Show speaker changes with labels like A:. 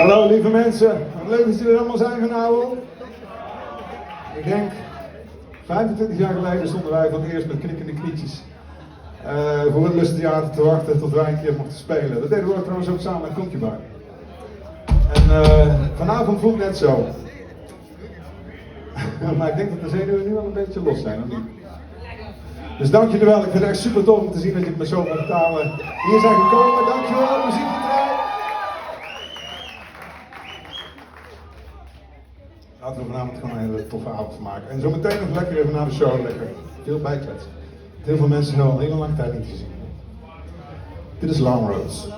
A: Hallo lieve mensen, wat leuk dat jullie er allemaal zijn vanavond. Ik denk 25 jaar geleden stonden wij voor het eerst met knikkende knietjes voor het Lusttheater te wachten tot wij een keer mochten spelen. Dat deden we trouwens ook samen met Concubine. En vanavond voelt net zo. Maar ik denk dat de zenuwen nu al een beetje los zijn, of niet? Dus dank jullie wel, ik vind het echt super tof om te zien dat jullie me zo met talen hier zijn gekomen. Dankjewel, muziekgetrouw. Laten we vanavond gewoon een hele toffe avond van maken. En zo meteen nog lekker even na de show, lekker veel bijkletsen. Heel veel mensen hebben al een hele lange tijd niet gezien. Dit is Long Roads.